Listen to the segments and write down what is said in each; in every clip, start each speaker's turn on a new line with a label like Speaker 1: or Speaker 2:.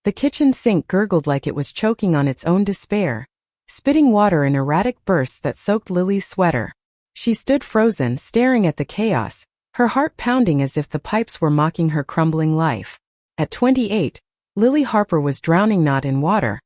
Speaker 1: The kitchen sink gurgled like it was choking on its own despair, spitting water in erratic bursts that soaked Lily's sweater. She stood frozen, staring at the chaos, her heart pounding as if the pipes were mocking her crumbling life. At 28, Lily Harper was drowning not in water,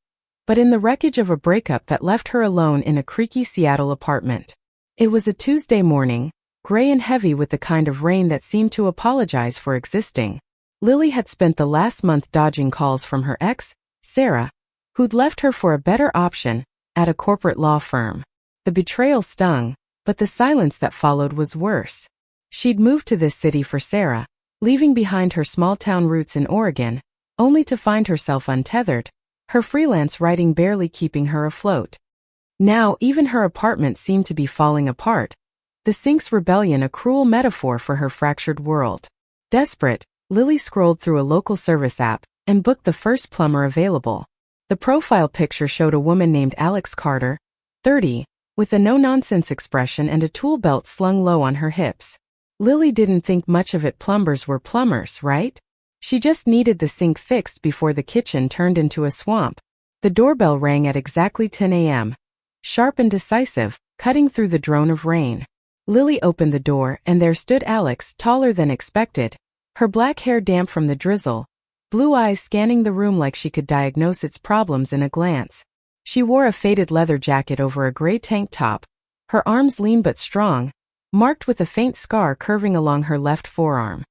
Speaker 1: but in the wreckage of a breakup that left her alone in a creaky Seattle apartment. It was a Tuesday morning, gray and heavy with the kind of rain that seemed to apologize for existing. Lily had spent the last month dodging calls from her ex, Sarah, who'd left her for a better option at a corporate law firm. The betrayal stung, but the silence that followed was worse. She'd moved to this city for Sarah, leaving behind her small-town roots in Oregon, only to find herself untethered, her freelance writing barely keeping her afloat. Now even her apartment seemed to be falling apart, the sink's rebellion a cruel metaphor for her fractured world. Desperate, Lily scrolled through a local service app and booked the first plumber available. The profile picture showed a woman named Alex Carter, 30, with a no-nonsense expression and a tool belt slung low on her hips. Lily didn't think much of it. Plumbers were plumbers, right? She just needed the sink fixed before the kitchen turned into a swamp. The doorbell rang at exactly 10 a.m., sharp and decisive, cutting through the drone of rain. Lily opened the door and there stood Alex, taller than expected, her black hair damp from the drizzle, blue eyes scanning the room like she could diagnose its problems in a glance. She wore a faded leather jacket over a gray tank top, her arms lean but strong, marked with a faint scar curving along her left forearm.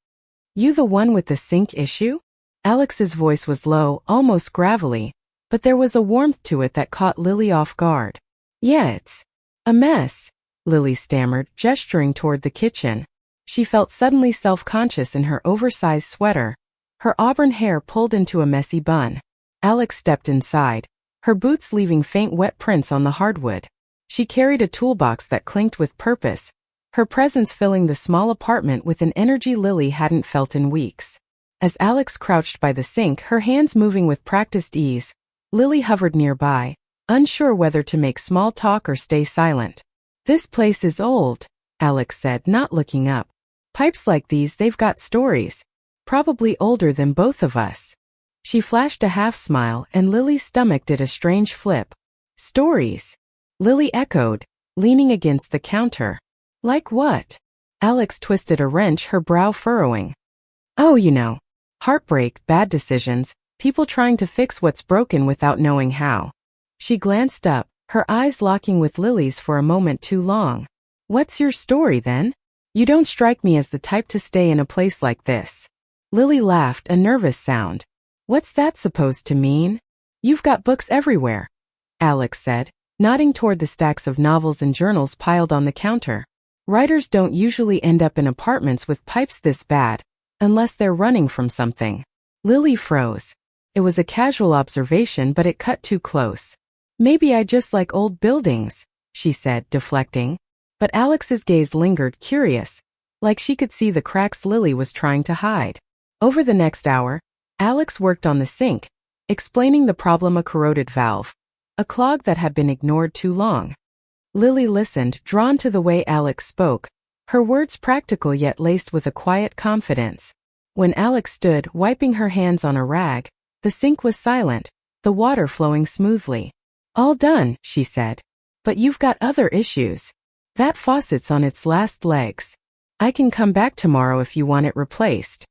Speaker 1: "You the one with the sink issue?" Alex's voice was low, almost gravelly, but there was a warmth to it that caught Lily off guard. "Yeah, it's a mess," Lily stammered, gesturing toward the kitchen. She felt suddenly self-conscious in her oversized sweater, her auburn hair pulled into a messy bun. Alex stepped inside, her boots leaving faint wet prints on the hardwood. She carried a toolbox that clinked with purpose, her presence filling the small apartment with an energy Lily hadn't felt in weeks. As Alex crouched by the sink, her hands moving with practiced ease, Lily hovered nearby, unsure whether to make small talk or stay silent. "This place is old," Alex said, not looking up. "Pipes like these, they've got stories. Probably older than both of us." She flashed a half-smile and Lily's stomach did a strange flip. "Stories?" Lily echoed, leaning against the counter. "Like what?" Alex twisted a wrench, her brow furrowing. "Oh, you know. Heartbreak, bad decisions, people trying to fix what's broken without knowing how." She glanced up, her eyes locking with Lily's for a moment too long. "What's your story then? You don't strike me as the type to stay in a place like this." Lily laughed, a nervous sound. "What's that supposed to mean?" "You've got books everywhere," Alex said, nodding toward the stacks of novels and journals piled on the counter. "Writers don't usually end up in apartments with pipes this bad, unless they're running from something." Lily froze. It was a casual observation, but it cut too close. "Maybe I just like old buildings," she said, deflecting. But Alex's gaze lingered, curious, like she could see the cracks Lily was trying to hide. Over the next hour, Alex worked on the sink, explaining the problem: a corroded valve, a clog that had been ignored too long. Lily listened, drawn to the way Alex spoke, her words practical yet laced with a quiet confidence. When Alex stood, wiping her hands on a rag, the sink was silent, the water flowing smoothly. "All done," she said. "But you've got other issues. That faucet's on its last legs. I can come back tomorrow if you want it replaced."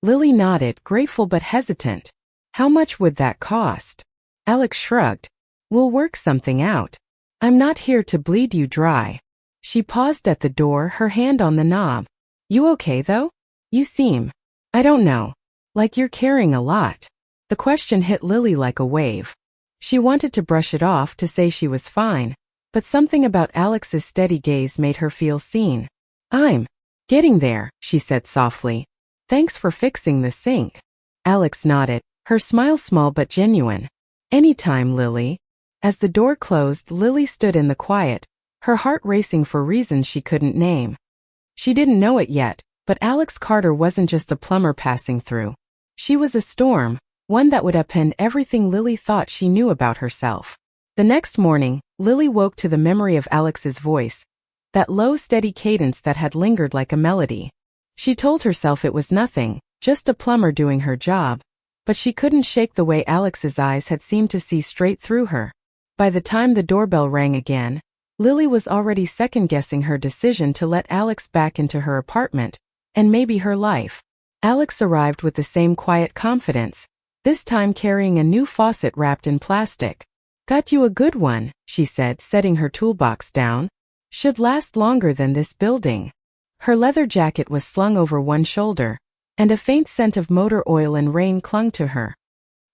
Speaker 1: Lily nodded, grateful but hesitant. "How much would that cost?" Alex shrugged. "We'll work something out. I'm not here to bleed you dry." She paused at the door, her hand on the knob. "You okay though? You seem, I don't know, like you're carrying a lot." The question hit Lily like a wave. She wanted to brush it off, to say she was fine, but something about Alex's steady gaze made her feel seen. "I'm getting there," she said softly. "Thanks for fixing the sink." Alex nodded, her smile small but genuine. "Anytime, Lily." As the door closed, Lily stood in the quiet, her heart racing for reasons she couldn't name. She didn't know it yet, but Alex Carter wasn't just a plumber passing through. She was a storm, one that would upend everything Lily thought she knew about herself. The next morning, Lily woke to the memory of Alex's voice, that low, steady cadence that had lingered like a melody. She told herself it was nothing, just a plumber doing her job, but she couldn't shake the way Alex's eyes had seemed to see straight through her. By the time the doorbell rang again, Lily was already second-guessing her decision to let Alex back into her apartment, and maybe her life. Alex arrived with the same quiet confidence, this time carrying a new faucet wrapped in plastic. "Got you a good one," she said, setting her toolbox down. "Should last longer than this building." Her leather jacket was slung over one shoulder, and a faint scent of motor oil and rain clung to her.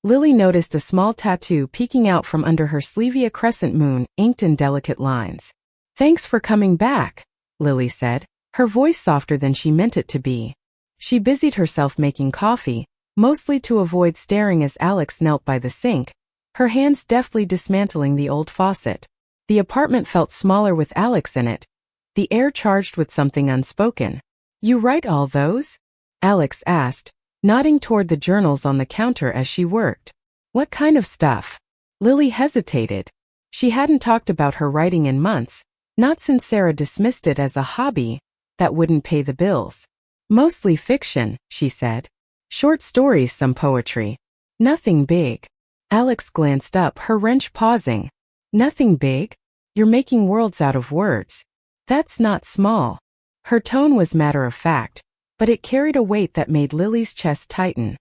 Speaker 1: Lily noticed a small tattoo peeking out from under her sleeve, a crescent moon, inked in delicate lines. "Thanks for coming back," Lily said, her voice softer than she meant it to be. She busied herself making coffee, mostly to avoid staring as Alex knelt by the sink, her hands deftly dismantling the old faucet. The apartment felt smaller with Alex in it, the air charged with something unspoken. "You write all those?" Alex asked, nodding toward the journals on the counter as she worked. "What kind of stuff?" Lily hesitated. She hadn't talked about her writing in months, not since Sarah dismissed it as a hobby that wouldn't pay the bills. "Mostly fiction," she said. "Short stories, some poetry. Nothing big." Alex glanced up, her wrench pausing. "Nothing big? You're making worlds out of words. That's not small." Her tone was matter-of-fact, but it carried a weight that made Lily's chest tighten.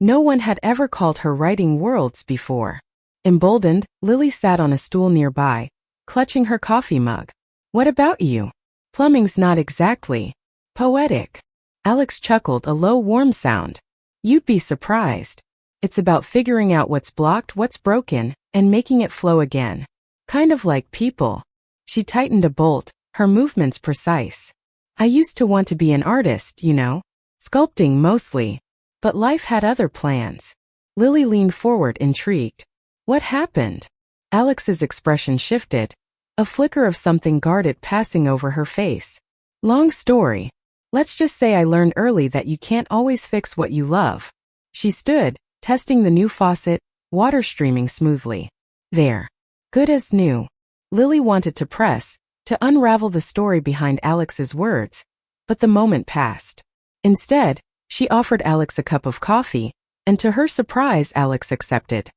Speaker 1: No one had ever called her writing worlds before. Emboldened, Lily sat on a stool nearby, clutching her coffee mug. "What about you? Plumbing's not exactly poetic." Alex chuckled, a low, warm sound. "You'd be surprised. It's about figuring out what's blocked, what's broken, and making it flow again. Kind of like people." She tightened a bolt, her movements precise. "I used to want to be an artist, you know, sculpting mostly. But life had other plans." Lily leaned forward, intrigued. "What happened?" Alex's expression shifted, a flicker of something guarded passing over her face. "Long story. Let's just say I learned early that you can't always fix what you love." She stood, testing the new faucet, water streaming smoothly. "There. Good as new." Lily wanted to press, to unravel the story behind Alex's words, but the moment passed. Instead, she offered Alex a cup of coffee, and to her surprise, Alex accepted.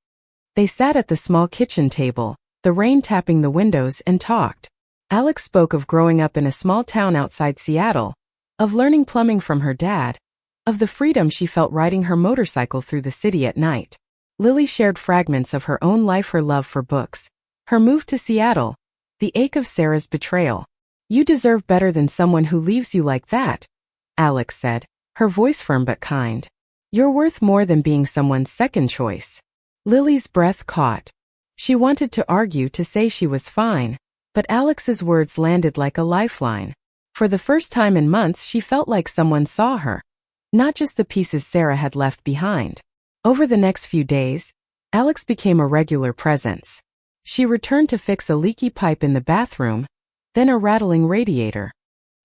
Speaker 1: They sat at the small kitchen table, the rain tapping the windows, and talked. Alex spoke of growing up in a small town outside Seattle, of learning plumbing from her dad, of the freedom she felt riding her motorcycle through the city at night. Lily shared fragments of her own life, her love for books, her move to Seattle, the ache of Sarah's betrayal. "You deserve better than someone who leaves you like that," Alex said, her voice firm but kind. "You're worth more than being someone's second choice." Lily's breath caught. She wanted to argue, to say she was fine, but Alex's words landed like a lifeline. For the first time in months, she felt like someone saw her, not just the pieces Sarah had left behind. Over the next few days, Alex became a regular presence. She returned to fix a leaky pipe in the bathroom, then a rattling radiator.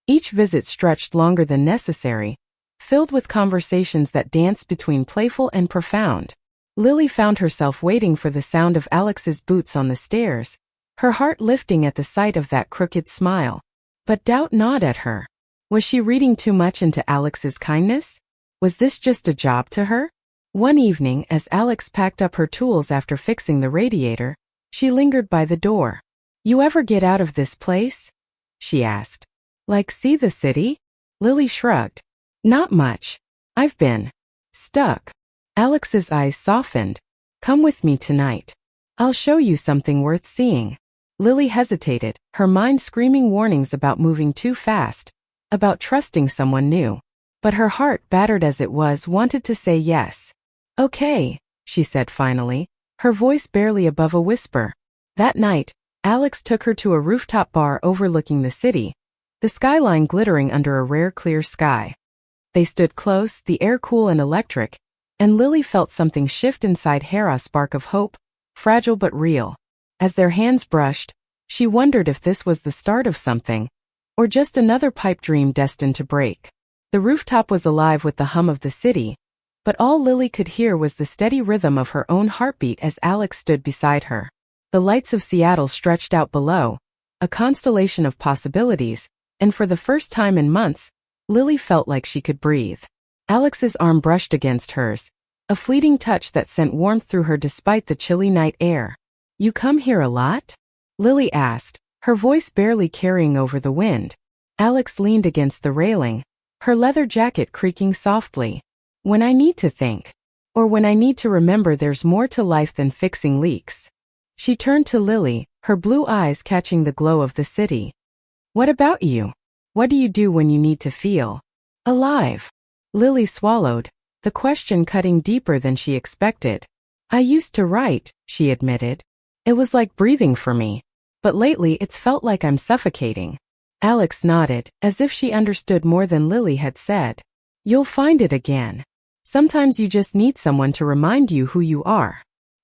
Speaker 1: Each visit stretched longer than necessary, filled with conversations that danced between playful and profound. Lily found herself waiting for the sound of Alex's boots on the stairs, her heart lifting at the sight of that crooked smile. But doubt gnawed at her. Was she reading too much into Alex's kindness? Was this just a job to her? One evening, as Alex packed up her tools after fixing the radiator, she lingered by the door. "You ever get out of this place?" she asked. "Like see the city?" Lily shrugged. "Not much. I've been stuck." Alex's eyes softened. "Come with me tonight. I'll show you something worth seeing." Lily hesitated, her mind screaming warnings about moving too fast, about trusting someone new. But her heart, battered as it was, wanted to say yes. "Okay," she said finally, her voice barely above a whisper. That night, Alex took her to a rooftop bar overlooking the city, the skyline glittering under a rare clear sky. They stood close, the air cool and electric, and Lily felt something shift inside her, a spark of hope, fragile but real. As their hands brushed, she wondered if this was the start of something, or just another pipe dream destined to break. The rooftop was alive with the hum of the city, but all Lily could hear was the steady rhythm of her own heartbeat as Alex stood beside her. The lights of Seattle stretched out below, a constellation of possibilities, and for the first time in months, Lily felt like she could breathe. Alex's arm brushed against hers, a fleeting touch that sent warmth through her despite the chilly night air. "You come here a lot?" Lily asked, her voice barely carrying over the wind. Alex leaned against the railing, her leather jacket creaking softly. "When I need to think. Or when I need to remember there's more to life than fixing leaks." She turned to Lily, her blue eyes catching the glow of the city. "What about you? What do you do when you need to feel alive?" Lily swallowed, the question cutting deeper than she expected. "I used to write," she admitted. "It was like breathing for me. But lately it's felt like I'm suffocating." Alex nodded, as if she understood more than Lily had said. "You'll find it again. Sometimes you just need someone to remind you who you are."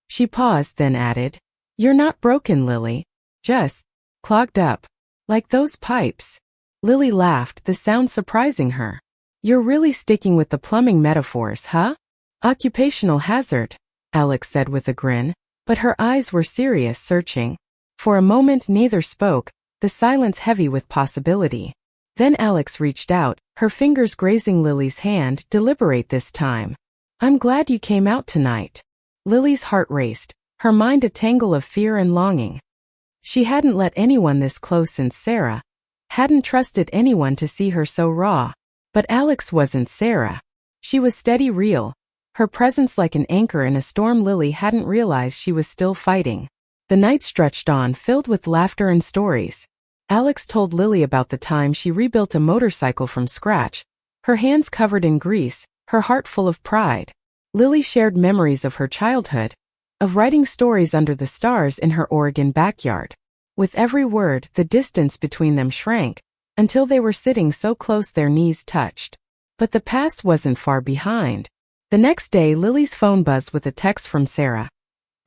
Speaker 1: She paused, then added, "You're not broken, Lily. Just clogged up. Like those pipes." Lily laughed, the sound surprising her. "You're really sticking with the plumbing metaphors, huh?" "Occupational hazard," Alex said with a grin, but her eyes were serious, searching. For a moment neither spoke, the silence heavy with possibility. Then Alex reached out, her fingers grazing Lily's hand, deliberate this time. "I'm glad you came out tonight." Lily's heart raced, her mind a tangle of fear and longing. She hadn't let anyone this close since Sarah, hadn't trusted anyone to see her so raw. But Alex wasn't Sarah. She was steady, real, her presence like an anchor in a storm Lily hadn't realized she was still fighting. The night stretched on, filled with laughter and stories. Alex told Lily about the time she rebuilt a motorcycle from scratch, her hands covered in grease, her heart full of pride. Lily shared memories of her childhood, of writing stories under the stars in her Oregon backyard. With every word, the distance between them shrank, until they were sitting so close their knees touched. But the past wasn't far behind. The next day, Lily's phone buzzed with a text from Sarah.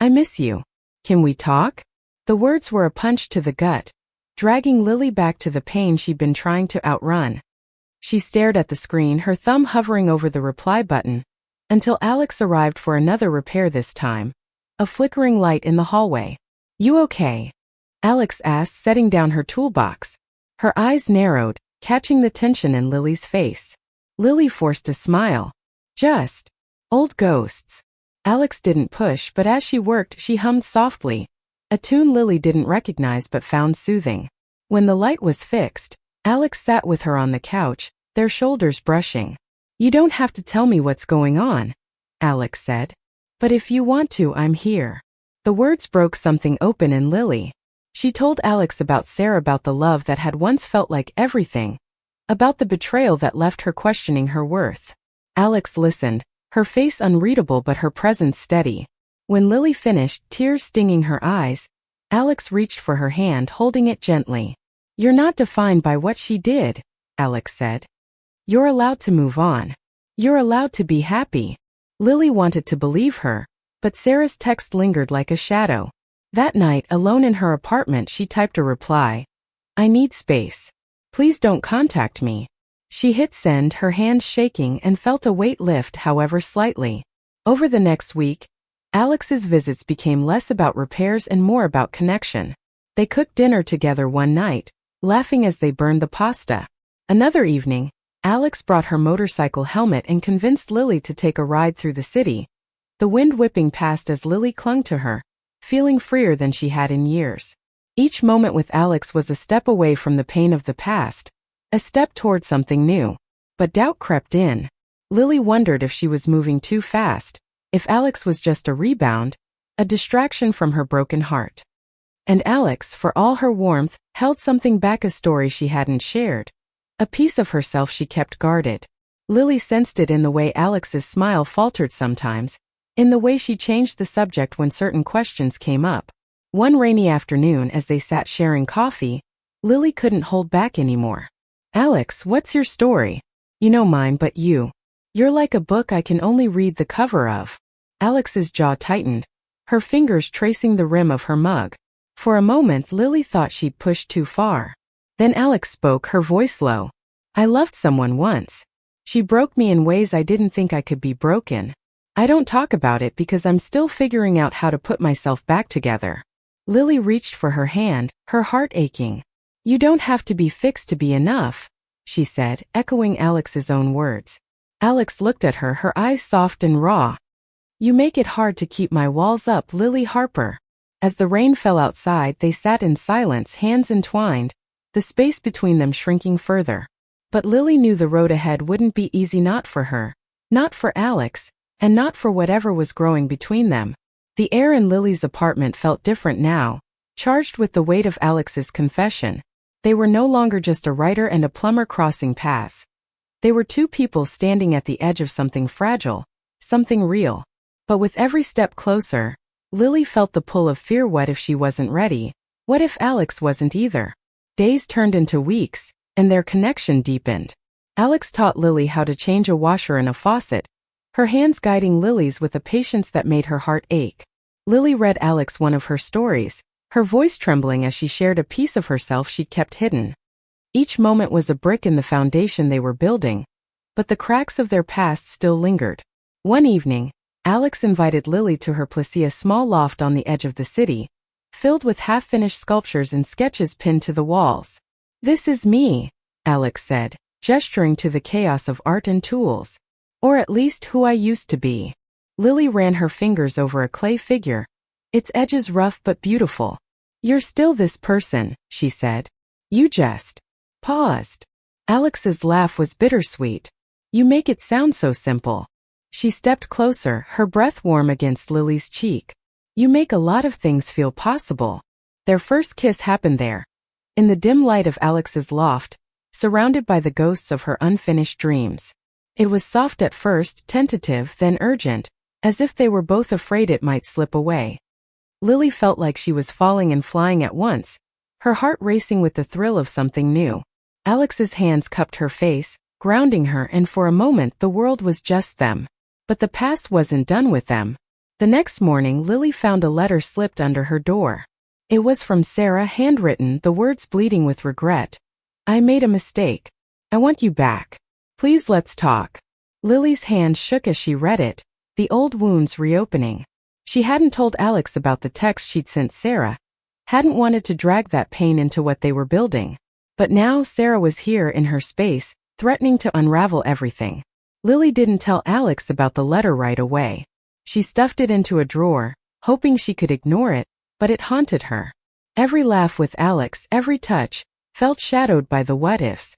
Speaker 1: "I miss you. Can we talk?" The words were a punch to the gut, dragging Lily back to the pain she'd been trying to outrun. She stared at the screen, her thumb hovering over the reply button, until Alex arrived for another repair this time, a flickering light in the hallway. "You okay?" Alex asked, setting down her toolbox. Her eyes narrowed, catching the tension in Lily's face. Lily forced a smile. "Just old ghosts." Alex didn't push, but as she worked, she hummed softly, a tune Lily didn't recognize but found soothing. When the light was fixed, Alex sat with her on the couch, their shoulders brushing. "You don't have to tell me what's going on," Alex said. "But if you want to, I'm here." The words broke something open in Lily. She told Alex about Sarah, about the love that had once felt like everything, about the betrayal that left her questioning her worth. Alex listened, her face unreadable but her presence steady. When Lily finished, tears stinging her eyes, Alex reached for her hand, holding it gently. "You're not defined by what she did," Alex said. "You're allowed to move on. You're allowed to be happy." Lily wanted to believe her, but Sarah's text lingered like a shadow. That night, alone in her apartment, she typed a reply. "I need space. Please don't contact me." She hit send, her hands shaking, and felt a weight lift, however slightly. Over the next week, Alex's visits became less about repairs and more about connection. They cooked dinner together one night, laughing as they burned the pasta. Another evening, Alex brought her motorcycle helmet and convinced Lily to take a ride through the city, the wind whipping past as Lily clung to her, feeling freer than she had in years. Each moment with Alex was a step away from the pain of the past, a step toward something new. But doubt crept in. Lily wondered if she was moving too fast, if Alex was just a rebound, a distraction from her broken heart. And Alex, for all her warmth, held something back, a story she hadn't shared, a piece of herself she kept guarded. Lily sensed it in the way Alex's smile faltered sometimes, in the way she changed the subject when certain questions came up. One rainy afternoon, as they sat sharing coffee, Lily couldn't hold back anymore. "Alex, what's your story?" "You know mine, but you're like a book I can only read the cover of." Alex's jaw tightened, her fingers tracing the rim of her mug. For a moment, Lily thought she'd pushed too far. Then Alex spoke, her voice low. "I loved someone once. She broke me in ways I didn't think I could be broken. I don't talk about it because I'm still figuring out how to put myself back together." Lily reached for her hand, her heart aching. "You don't have to be fixed to be enough," she said, echoing Alex's own words. Alex looked at her, her eyes soft and raw. You make it hard to keep my walls up, Lily Harper. As the rain fell outside, they sat in silence, hands entwined, the space between them shrinking further. But Lily knew the road ahead wouldn't be easy, not for her, not for Alex, and not for whatever was growing between them. The air in Lily's apartment felt different now, charged with the weight of Alex's confession. They were no longer just a writer and a plumber crossing paths. They were two people standing at the edge of something fragile, something real. But with every step closer, Lily felt the pull of fear. What if she wasn't ready? What if Alex wasn't either? Days turned into weeks, and their connection deepened. Alex taught Lily how to change a washer and a faucet, her hands guiding Lily's with a patience that made her heart ache. Lily read Alex one of her stories, her voice trembling as she shared a piece of herself she'd kept hidden. Each moment was a brick in the foundation they were building, but the cracks of their past still lingered. One evening, Alex invited Lily to her place, a small loft on the edge of the city, filled with half-finished sculptures and sketches pinned to the walls. "This is me," Alex said, gesturing to the chaos of art and tools. "Or at least who I used to be." Lily ran her fingers over a clay figure, its edges rough but beautiful. "You're still this person," she said. "You just paused." Alex's laugh was bittersweet. "You make it sound so simple." She stepped closer, her breath warm against Lily's cheek. "You make a lot of things feel possible." Their first kiss happened there, in the dim light of Alex's loft, surrounded by the ghosts of her unfinished dreams. It was soft at first, tentative, then urgent, as if they were both afraid it might slip away. Lily felt like she was falling and flying at once, her heart racing with the thrill of something new. Alex's hands cupped her face, grounding her, and for a moment the world was just them. But the past wasn't done with them. The next morning, Lily found a letter slipped under her door. It was from Sarah, handwritten, the words bleeding with regret. "I made a mistake. I want you back. Please let's talk." Lily's hand shook as she read it, the old wounds reopening. She hadn't told Alex about the text she'd sent Sarah, hadn't wanted to drag that pain into what they were building. But now Sarah was here in her space, threatening to unravel everything. Lily didn't tell Alex about the letter right away. She stuffed it into a drawer, hoping she could ignore it, but it haunted her. Every laugh with Alex, every touch, felt shadowed by the what-ifs.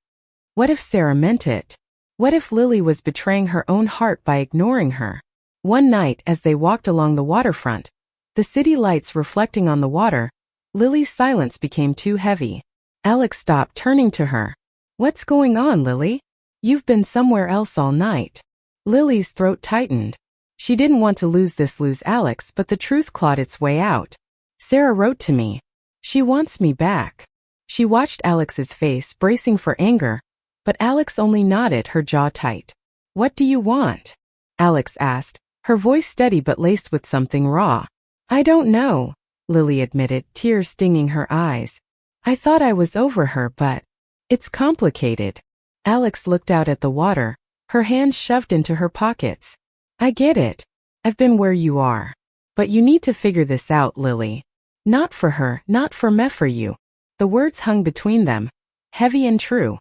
Speaker 1: What if Sarah meant it? What if Lily was betraying her own heart by ignoring her? One night, as they walked along the waterfront, the city lights reflecting on the water, Lily's silence became too heavy. Alex stopped, turning to her. "What's going on, Lily? You've been somewhere else all night." Lily's throat tightened. She didn't want to lose Alex, but the truth clawed its way out. "Sarah wrote to me. She wants me back." She watched Alex's face, bracing for anger, but Alex only nodded, her jaw tight. "What do you want?" Alex asked, her voice steady but laced with something raw. "I don't know," Lily admitted, tears stinging her eyes. "I thought I was over her, but it's complicated." Alex looked out at the water, her hands shoved into her pockets. "I get it. I've been where you are. But you need to figure this out, Lily. Not for her, not for me, for you." The words hung between them, heavy and true.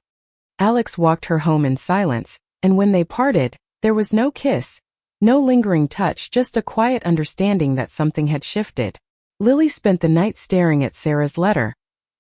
Speaker 1: Alex walked her home in silence, and when they parted, there was no kiss, no lingering touch, just a quiet understanding that something had shifted. Lily spent the night staring at Sarah's letter,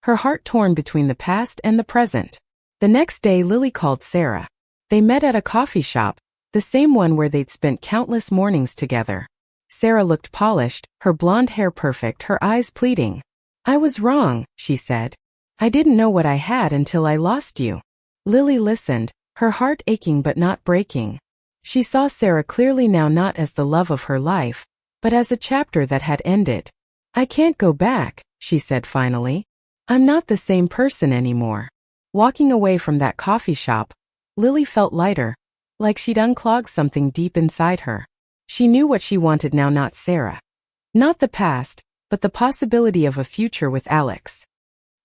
Speaker 1: her heart torn between the past and the present. The next day, Lily called Sarah. They met at a coffee shop, the same one where they'd spent countless mornings together. Sarah looked polished, her blonde hair perfect, her eyes pleading. "I was wrong," she said. "I didn't know what I had until I lost you." Lily listened, her heart aching but not breaking. She saw Sarah clearly now, not as the love of her life, but as a chapter that had ended. "I can't go back," she said finally. "I'm not the same person anymore." Walking away from that coffee shop, Lily felt lighter, like she'd unclogged something deep inside her. She knew what she wanted now, not Sarah. Not the past, but the possibility of a future with Alex.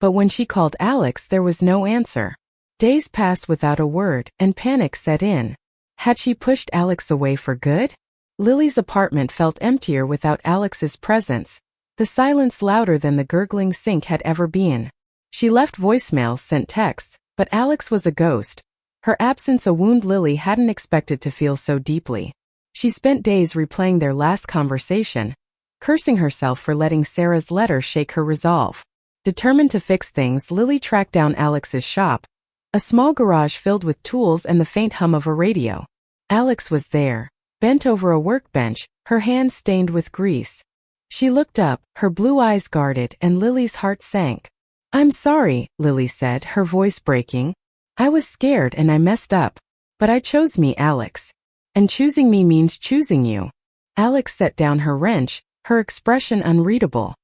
Speaker 1: But when she called Alex, there was no answer. Days passed without a word, and panic set in. Had she pushed Alex away for good? Lily's apartment felt emptier without Alex's presence, the silence louder than the gurgling sink had ever been. She left voicemails, sent texts, but Alex was a ghost, her absence a wound Lily hadn't expected to feel so deeply. She spent days replaying their last conversation, cursing herself for letting Sarah's letter shake her resolve. Determined to fix things, Lily tracked down Alex's shop, a small garage filled with tools and the faint hum of a radio. Alex was there, bent over a workbench, her hands stained with grease. She looked up, her blue eyes guarded, and Lily's heart sank. "I'm sorry," Lily said, her voice breaking. "I was scared and I messed up. But I chose me, Alex. And choosing me means choosing you." Alex set down her wrench, her expression unreadable.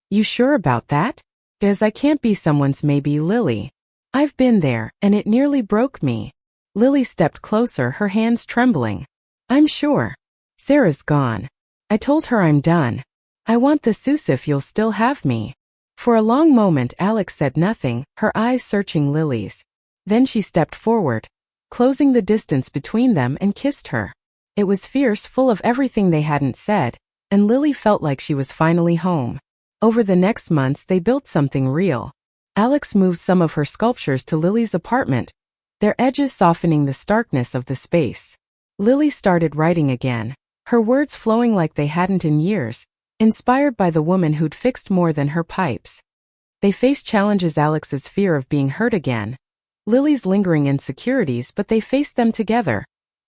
Speaker 1: "You sure about that? 'Cause I can't be someone's maybe, Lily. I've been there, and it nearly broke me." Lily stepped closer, her hands trembling. "I'm sure. Sarah's gone. I told her I'm done. I want the Seuss if you'll still have me." For a long moment Alex said nothing, her eyes searching Lily's. Then she stepped forward, closing the distance between them, and kissed her. It was fierce, full of everything they hadn't said, and Lily felt like she was finally home. Over the next months they built something real. Alex moved some of her sculptures to Lily's apartment, their edges softening the starkness of the space. Lily started writing again, her words flowing like they hadn't in years, inspired by the woman who'd fixed more than her pipes. They faced challenges: Alex's fear of being hurt again, Lily's lingering insecurities, but they faced them together,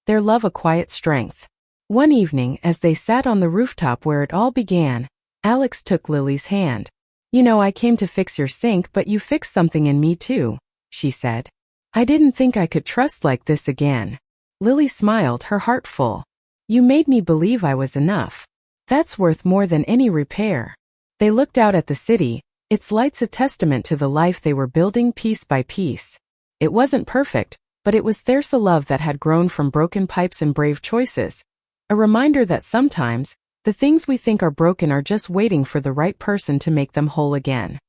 Speaker 1: their love a quiet strength. One evening, as they sat on the rooftop where it all began, Alex took Lily's hand. "You know, I came to fix your sink, but you fixed something in me too," she said. "I didn't think I could trust like this again." Lily smiled, her heart full. "You made me believe I was enough. That's worth more than any repair." They looked out at the city, its lights a testament to the life they were building piece by piece. It wasn't perfect, but it was there's a love that had grown from broken pipes and brave choices, a reminder that sometimes, the things we think are broken are just waiting for the right person to make them whole again.